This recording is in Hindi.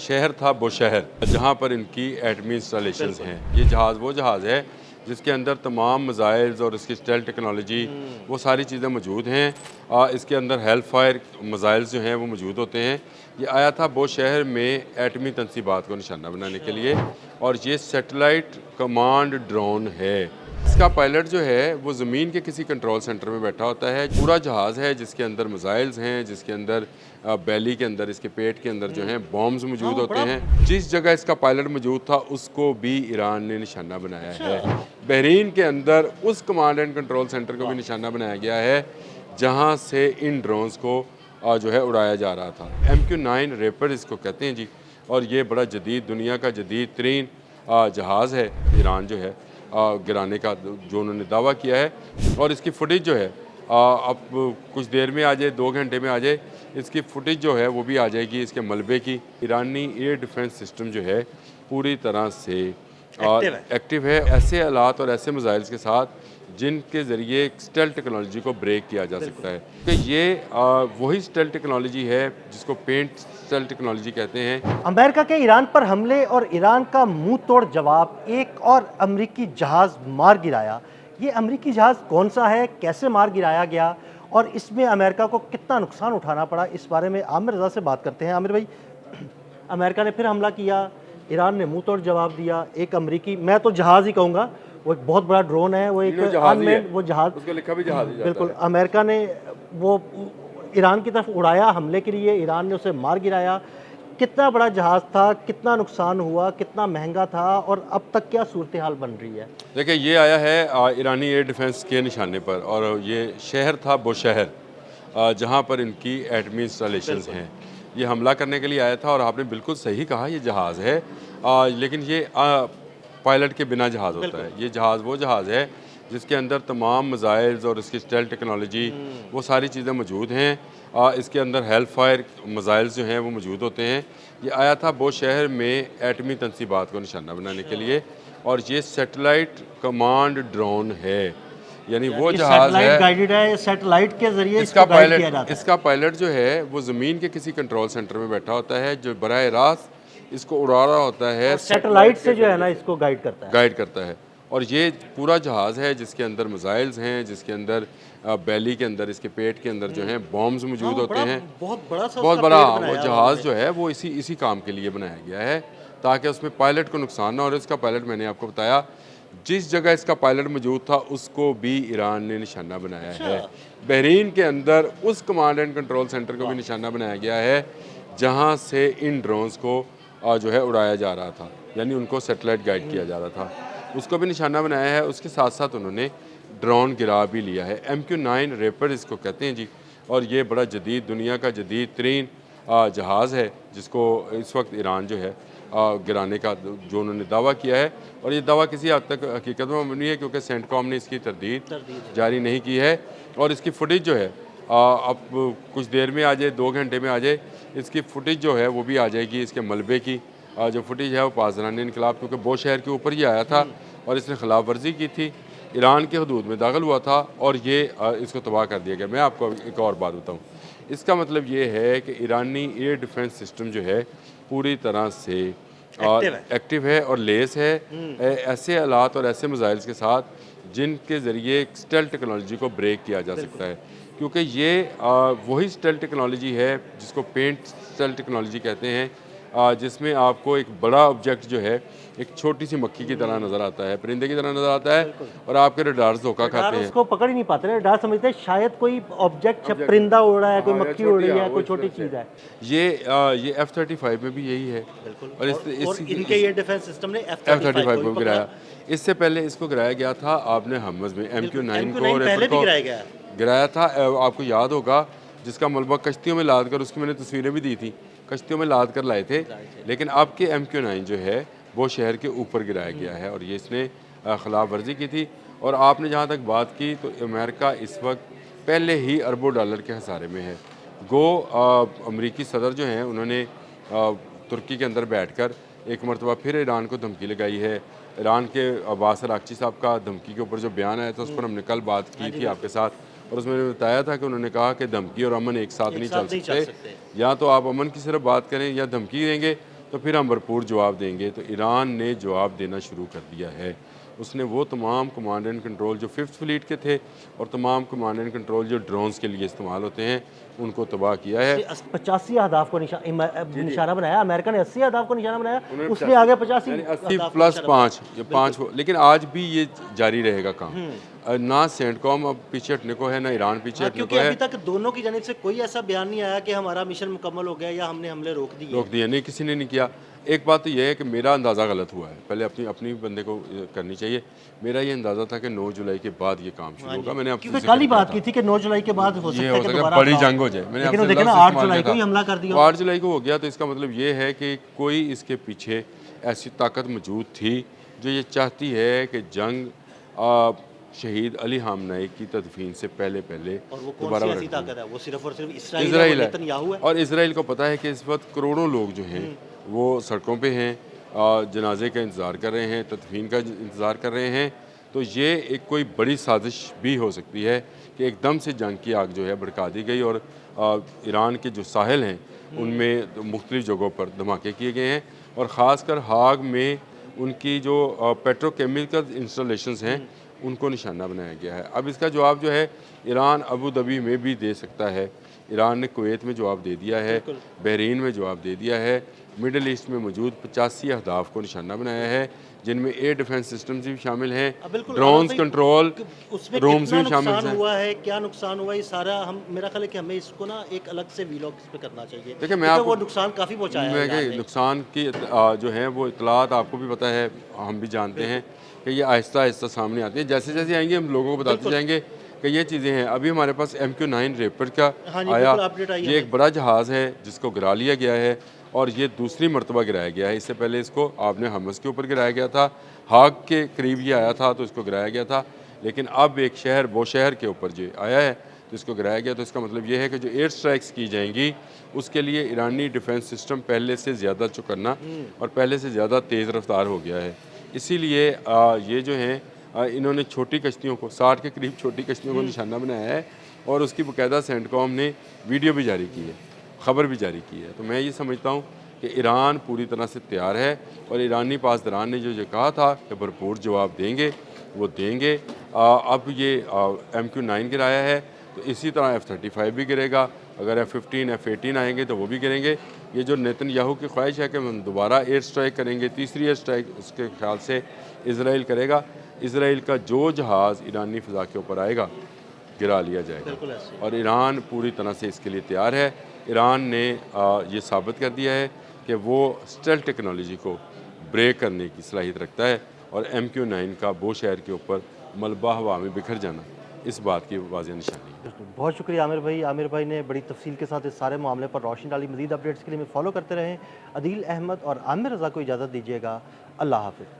शहर था बुशहर, जहाँ पर इनकी एटमी इंस्टॉलेशंस हैं। ये जहाज़ वो जहाज़ है जिसके अंदर तमाम मिसाइल्स और इसकी स्टेल्थ टेक्नोलॉजी वो सारी चीज़ें मौजूद हैं। इसके अंदर हेल्प फायर मिसाइल्स जो हैं वो मौजूद होते हैं। ये आया था बुशहर में एटमी तनसीबात को निशाना बनाने के लिए, और ये सैटेलाइट कमांड ड्रोन है। इसका पायलट जो है वो ज़मीन के किसी कंट्रोल सेंटर में बैठा होता है। पूरा जहाज़ है जिसके अंदर मिसाइल्स हैं, जिसके अंदर बैली के अंदर, इसके पेट के अंदर जो हैं बॉम्ब्स मौजूद होते हैं। जिस जगह इसका पायलट मौजूद था उसको भी ईरान ने निशाना बनाया है। बहरीन के अंदर उस कमांड एंड कंट्रोल सेंटर को भी निशाना बनाया गया है जहाँ से इन ड्रोन्स को जो है उड़ाया जा रहा था। MQ-9 रेपर इसको कहते हैं जी, और ये बड़ा जदीद, दुनिया का जदीद तरीन जहाज़ है। ईरान जो है गिराने का जो उन्होंने दावा किया है, और इसकी फुटेज जो है अब कुछ देर में आ जाए, 2 घंटे में आ जाए, इसकी फुटेज जो है वो भी आ जाएगी इसके मलबे की। ईरानी एयर डिफेंस सिस्टम जो है पूरी तरह से एक्टिव है ऐसे हालात और ऐसे मिसाइल्स के साथ जिनके ज़रिए स्टेल्थ टेक्नोलॉजी को ब्रेक किया जा सकता है। कि ये वही स्टेल्थ टेक्नोलॉजी है जिसको पेंट स्टेल्थ टेक्नोलॉजी कहते हैं। अमेरिका के ईरान पर हमले और ईरान का मुंह तोड़ जवाब, एक और अमेरिकी जहाज़ मार गिराया। ये अमेरिकी जहाज़ कौन सा है, कैसे मार गिराया गया और इसमें अमेरिका को कितना नुकसान उठाना पड़ा, इस बारे में आमिर रज़ा से बात करते हैं। आमिर भाई, अमेरिका ने फिर हमला किया, ईरान ने मुंह तोड़ जवाब दिया। एक अमेरिकी, मैं तो जहाज़ ही कहूँगा, वो एक बहुत बड़ा ड्रोन है, वो एक अनमैन्ड वो जहाज़, उसको लिखा भी जहाज़ ही बिल्कुल। अमेरिका ने वो ईरान की तरफ उड़ाया हमले के लिए, ईरान ने उसे मार गिराया। कितना बड़ा जहाज़ था, कितना नुकसान हुआ, कितना महंगा था और अब तक क्या सूरत हाल बन रही है? देखिए, ये आया है ईरानी एयर डिफेंस के निशाने पर, और ये शहर था बुशहर जहाँ पर इनकी एटमी इंस्टॉलेशंस हैं। ये हमला करने के लिए आया था, और आपने बिल्कुल सही कहा, ये जहाज़ है, लेकिन ये पायलट के बिना जहाज़ होता है। ये जहाज़ वो जहाज़ है जिसके अंदर तमाम मिसाइल्स और इसकी स्टेल्थ टेक्नोलॉजी वो सारी चीज़ें मौजूद हैं। इसके अंदर हेल्प फायर मिसाइल्स जो हैं वो मौजूद होते हैं। ये आया था बुशहर में एटमी तनसीबात को निशाना बनाने के लिए, और ये सैटेलाइट कमांड ड्रोन है। यानी वो जहाज़ है, गाइडेड है, सैटेलाइट के जरिए इसका इसको गाइड किया जाता पायलट है। इसका पायलट जो है वो ज़मीन के किसी कंट्रोल सेंटर में बैठा होता है, जो बराह रास्त इसको उड़ा रहा होता है, सैटेलाइट से जो है ना इसको गाइड करता है। गाइड करता है। और ये पूरा जहाज़ है जिसके अंदर मिसाइल्स हैं, जिसके अंदर बैली के अंदर, इसके पेट के अंदर जो हैं बॉम्ब्स मौजूद होते हैं। बहुत बड़ा सा बहुत उसका बड़ा पेट वो बनाया जहाज़ उन्होंने। जो है वो इसी काम के लिए बनाया गया है, ताकि उसमें पायलट को नुकसान ना हो। और इसका पायलट मैंने आपको बताया, जिस जगह इसका पायलट मौजूद था उसको भी ईरान ने निशाना बनाया है। बहरीन के अंदर उस कमांड एंड कंट्रोल सेंटर को भी निशाना बनाया गया है जहाँ से इन ड्रोन्स को जो है उड़ाया जा रहा था, यानी उनको सैटेलाइट गाइड किया जा रहा था, उसको भी निशाना बनाया है। उसके साथ साथ उन्होंने ड्रोन गिरा भी लिया है। MQ-9 रेपर इसको कहते हैं जी, और ये बड़ा जदीद, दुनिया का जदीद तरीन जहाज़ है जिसको इस वक्त ईरान जो है गिराने का जो उन्होंने दावा किया है। और ये दावा किसी हद तक हकीकत में मबनी है, क्योंकि सेंटकॉम ने इसकी तरदीद जारी नहीं की है। और इसकी फुटेज जो है अब कुछ देर में आ जाए, 2 घंटे में आ जाए, इसकी फुटेज जो है वो भी आ जाएगी इसके मलबे की। जो फुटेज है वो पासदारान इनकलाब, क्योंकि बुशहर के ऊपर ही आया था और इसने खिलाफ वर्जी की थी, ईरान के हदूद में दाखिल हुआ था, और ये इसको तबाह कर दिया गया। मैं आपको एक और बात बताऊँ, इसका मतलब ये है कि ईरानी एयर डिफेंस सिस्टम जो है पूरी तरह से एक्टिव है और लेस है ऐसे हालात और ऐसे मिसाइल्स के साथ जिनके ज़रिए स्टेल्थ टेक्नोलॉजी को ब्रेक किया जा सकता है। क्योंकि ये वही स्टेल्थ टेक्नोलॉजी है जिसको पेंट स्टेल्थ टेक्नोलॉजी कहते हैं, जिसमें आपको एक बड़ा ऑब्जेक्ट जो है एक छोटी सी मक्खी की तरह नज़र आता है, परिंदे की तरह नज़र आता है, और आपके रडार्स धोखा खाते हैं। उसको पकड़ ही नहीं पाते, रडार समझते हैं शायद कोई ऑब्जेक्ट है, परिंदा उड़ रहा है, कोई मक्खी उड़ रही है, कोई छोटी चीज़ है। ये F-35 में भी यही है, और इनके ये डिफेंस सिस्टम ने F-35 को गिराया। इससे पहले इसको गिराया गया था आपने हमज में, MQ-9 को पहले भी गिराया गया गिराया था। आपको याद होगा, जिसका मलबा कश्तियों में लाद कर, उसकी मैंने तस्वीरें भी दी थी, कश्तियों में लाद कर लाए थे। लेकिन अब के MQ-9 जो है वो शहर के ऊपर गिराया गया है, और ये इसने खिलाफ वर्जी की थी। और आपने जहाँ तक बात की, तो अमेरिका इस वक्त पहले ही अरबों डॉलर के खसारे में है। गो अमरीकी सदर जो हैं उन्होंने तुर्की के अंदर बैठकर एक मरतबा फिर ईरान को धमकी लगाई है। ईरान के अब्बास अरागची साहब का धमकी के ऊपर जो बयान आया था, उस पर हमने कल बात की थी आपके साथ, और उसमें बताया था कि उन्होंने कहा कि धमकी और अमन एक साथ नहीं चल सकते। या तो आप अमन की सिर्फ बात करें या धमकी देंगे तो फिर हम भरपूर जवाब देंगे। तो ईरान ने जवाब देना शुरू कर दिया है। उसने वो तमाम कमांड एंड कंट्रोल जो 5th फ्लीट के थे और तमाम कमांड एंड कंट्रोल जो ड्रोन्स के लिए इस्तेमाल होते हैं उनको तबाह किया है। 85 अहदाफ को निशाना बनाया। अमेरिका ने 80 अहदाफ को निशाना बनाया, उन्होंने उसने आगे 85 यानी 80 अहदाफ को प्लस निशाना 5 ये 5 लेकिन आज भी ये जारी रहेगा काम। ना सेंटकॉम अब पीछे हटने को है, ना ईरान पीछे हाँ, हटने क्योंकि को है। अभी तक दोनों की जानिब से कोई ऐसा बयान नहीं आया कि हमारा मिशन मुकम्मल हो गया या हमने हमले रोक दिए। रोक दिया नहीं, किसी ने नहीं किया। एक बात तो यह है कि मेरा अंदाज़ा गलत हुआ है, पहले अपनी अपनी बंदे को करनी चाहिए। मेरा ये अंदाज़ा था कि 9 जुलाई के बाद ये काम शुरू होगा। मैंने आपसे क्योंकि कल ही बात की थी कि 9 जुलाई के बाद हो ये सकता हो है कि सकता है दोबारा बड़ी हमला हो। जंग हो जाए। मैंने लेकिन आपसे वो देखे ना लफ्ज़ 8 इस्तेमाल जुलाई किया को ही था। हमला कर दिया। 8 जुलाई को हो गया तो इसका मतलब ये है कि कोई इसके पीछे ऐसी ताकत मौजूद थी जो ये चाहती है कि जंग शहीद अली हामनाई की तदफीन से पहले और वो कौन दोबारा सी ऐसी भड़क जाए। ताकत है? वो सिर्फ और सिर्फ इसराइल इसराइल है, है नेतन्याहू है। और इसराइल को पता है कि इस वक्त करोड़ों लोग जो हैं वो सड़कों पे हैं, जनाजे का इंतज़ार कर रहे हैं, तदफीन का इंतज़ार कर रहे हैं। तो ये एक कोई बड़ी साजिश भी हो सकती है कि एकदम से जंग की आग जो है भड़का दी गई और ईरान के जो साहिल हैं उनमें मुख्तलिफ़ जगहों पर धमाके किए गए हैं और ख़ासकर हाग में उनकी जो पेट्रोकेमिकल इंस्टॉलेशंस हैं उनको निशाना बनाया गया है। अब इसका जवाब जो है ईरान अबू धाबी में भी दे सकता है। ईरान ने कुवैत में जवाब दे दिया है, बहरीन में जवाब दे दिया है, मिडल ईस्ट में मौजूद 85 अहदाफ को निशाना बनाया है जिनमें एयर डिफेंस सिस्टम्स भी शामिल हैं, ड्रोन्स कंट्रोल उसमें रूम्स कितना भी शामिल नुकसान हैं। हुआ है, क्या नुकसान हुआ, ये सारा हम मेरा ख्याल है कि हमें इसको ना एक अलग से वीलॉग इस पे करना चाहिए। देखिए मैं क्योंकि आपको वो नुकसान काफ़ी पहुंचाया है मैं ईरान कि ने। नुकसान की जो है वो इतलात आपको भी पता है, हम भी जानते हैं कि ये आहिस्ता आहिस्ता सामने आती है। जैसे जैसे आएंगे हम लोगों को बताते जाएंगे कि ये चीज़ें हैं। अभी हमारे पास MQ-9 रेपर का हाँ जी, आया, बिल्कुल अपडेट आई है ये एक बड़ा जहाज़ है जिसको गिरा लिया गया है और ये दूसरी मरतबा गिराया गया है। इससे पहले इसको आपने हमस के ऊपर गिराया गया था, हाग के करीब ये आया था तो इसको गिराया गया था। लेकिन अब एक शहर वो शहर के ऊपर जो आया है तो इसको गिराया गया। तो इसका मतलब ये है कि जो एयर स्ट्राइक्स की जाएंगी उसके लिए ईरानी डिफेंस सिस्टम पहले से ज़्यादा चौकन्ना और पहले से ज़्यादा तेज़ रफ्तार हो गया है। इसीलिए ये जो हैं इन्होंने छोटी कश्तियों को 60 के करीब छोटी कश्तियों को निशाना बनाया है और उसकी बाकायदा सेंटकॉम ने वीडियो भी जारी की है, ख़बर भी जारी की है। तो मैं ये समझता हूँ कि ईरान पूरी तरह से तैयार है और ईरानी पासदारान ने जो ये कहा था कि भरपूर जवाब देंगे वो देंगे। अब ये MQ-9 गिराया है तो इसी तरह F-35 भी गिरेगा। अगर F-15 F-18 आएंगे तो वो भी गिरेंगे। ये जो नेतन्याहू की ख्वाहिश है कि हम दोबारा एयर स्ट्राइक करेंगे, तीसरी एयर स्ट्राइक उसके ख्याल से इसराइल करेगा। इसराइल का जो जहाज़ ईरानी फ़िज़ा के ऊपर आएगा गिरा लिया जाएगा और ईरान पूरी तरह से इसके लिए तैयार है। ईरान ने ये साबित कर दिया है कि वो स्टेल्थ टेक्नोलॉजी को ब्रेक करने की सलाहियत रखता है और MQ-9 का वो शहर के ऊपर मलबा हवा में बिखर जाना इस बात की वाज़ेह निशानी है। बहुत शुक्रिया आमिर भाई। आमिर भाई ने बड़ी तफसील के साथ इस सारे मामले पर रोशनी डाली। मज़ीद अपडेट्स के लिए हमें फॉलो करते रहें। अदील अहमद और आमिर रज़ा को इजाज़त दीजिएगा। अल्लाह हाफ़िज़।